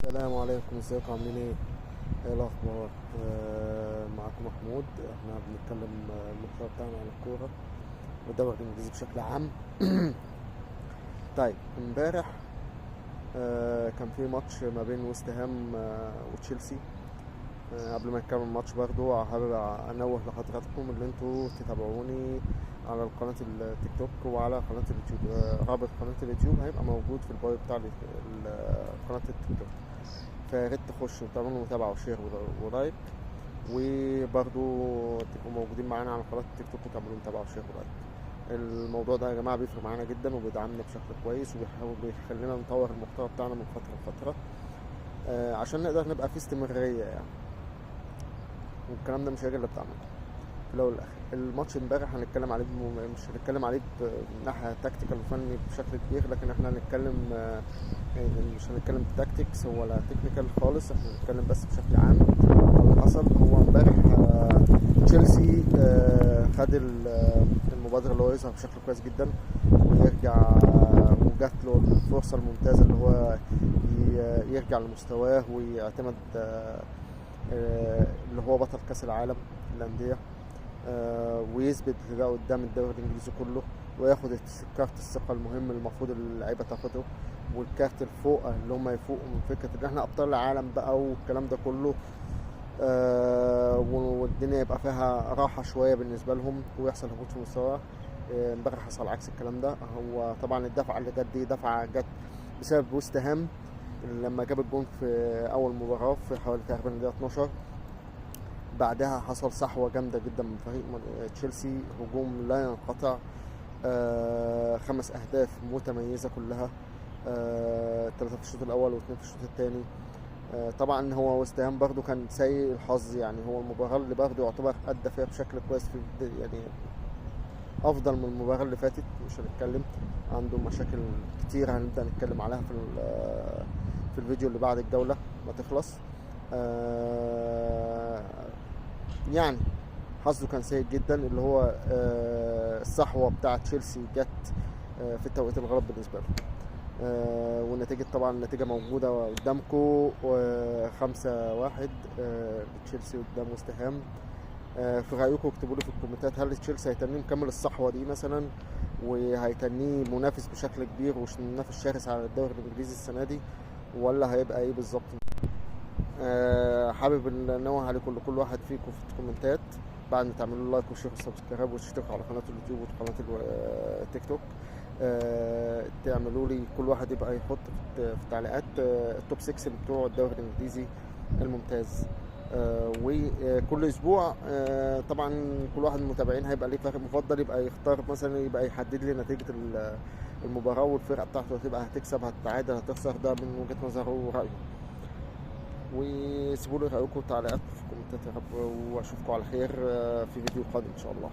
السلام عليكم، ازيكم؟ عاملين ايه؟ ايه الاخبار؟ معاكم محمود. احنا بنتكلم المحتوى بتاعنا عن الكوره والدوري الانجليزي بشكل عام. طيب، امبارح كان في ماتش ما بين ويست هام وتشيلسي. قبل ما نتكلم الماتش برضو حابب انوه لحضراتكم ان انتوا تتابعوني على قناة التيك توك وعلى قناة اليوتيوب. رابط قناة اليوتيوب هيبقى موجود في البايو بتاع قناة التيك توك، فياريت تخشوا وتعملوا متابعة وشير ولايك، وبرضو تبقوا موجودين معانا على قناة التيك توك وتعملوا متابعة وشير ولايك. الموضوع ده يا جماعة بيفرق معانا جدا وبيدعمنا بشكل كويس وبيحاول بيخلينا نطور المحتوى بتاعنا من فترة لفترة، عشان نقدر نبقى في استمرارية يعني. والكلام ده مش هيجي الا بتاعنا في الاول والاخر. الماتش امبارح هنتكلم عليه مش هنتكلم عليه من ناحيه تكتيكال وفني بشكل كبير، لكن احنا هنتكلم يعني مش هنتكلم تاكتكس ولا تكنيكال خالص، احنا هنتكلم بس بشكل عام على اللي حصل. هو امبارح تشيلسي خد المبادره اللي هو يظهر بشكل كويس جدا ويرجع، وجات له الفرصه الممتازه اللي هو يرجع لمستواه ويعتمد اللي هو بطل كاس العالم للانديه، ويثبت بقى قدام الدوري الانجليزي كله وياخد كارت الثقه المهم المفروض اللعيبه تاخده، والكارت الفوق اللي هم يفوقوا من فكره ان احنا ابطال العالم بقى والكلام ده كله، والدنيا يبقى فيها راحه شويه بالنسبه لهم ويحصل هبوط في مستوى. امبارح حصل عكس الكلام ده. هو طبعا الدفعه اللي جت دي دفعه جت بسبب ويست هام لما جاب الجون في اول مباراه في حوالي تقريبا الدقيقه 12. بعدها حصل صحوة جامدة جدا من فريق تشيلسي، هجوم لا ينقطع، 5 أهداف متميزة كلها، 3 في الشوط الأول و2 في الشوط الثاني. طبعا هو ويست هام برضه كان سيء الحظ، يعني هو المباراة اللي برضه يعتبر أدى فيها بشكل كويس في يعني أفضل من المباراة اللي فاتت. مش هنتكلم، عنده مشاكل كتير هنبدأ نتكلم عليها في الفيديو اللي بعد الجولة ما تخلص. يعني حظه كان سيء جدا، اللي هو الصحوة بتاعة تشيلسي جت في التوقيت الغلط بالنسبة له. والنتيجة طبعا النتيجة موجودة قدامكم، 5-1 تشيلسي قدام ويست هام. في رأيكم اكتبوا لي في الكومنتات، هل تشيلسي هيتنيه مكمل الصحوة دي مثلا وهيتنيه منافس بشكل كبير ومنافس شرس على الدوري الانجليزي السنة دي، ولا هيبقى ايه بالظبط؟ حابب ان انوه عليكم كل واحد فيكم في الكومنتات بعد ما تعملوا لايك وشير وسبسكرايب وتشتركوا على قناه اليوتيوب وقناه التيك توك. تعملوا لي كل واحد يبقى يحط في التعليقات التوب 6 بتوع الدوري الانجليزي الممتاز. وكل اسبوع طبعا كل واحد من المتابعين هيبقى ليه فريق مفضل، يبقى يختار مثلا، يبقى يحدد لي نتيجه المباراه والفرقه بتاعته هتبقى هتكسب هتتعادل هتخسر، ده من وجهه نظره ورايه. وسيبوا لي رايكم وتعليقاتكم في الكومنتات يا رب، واشوفكم على خير في فيديو قادم ان شاء الله.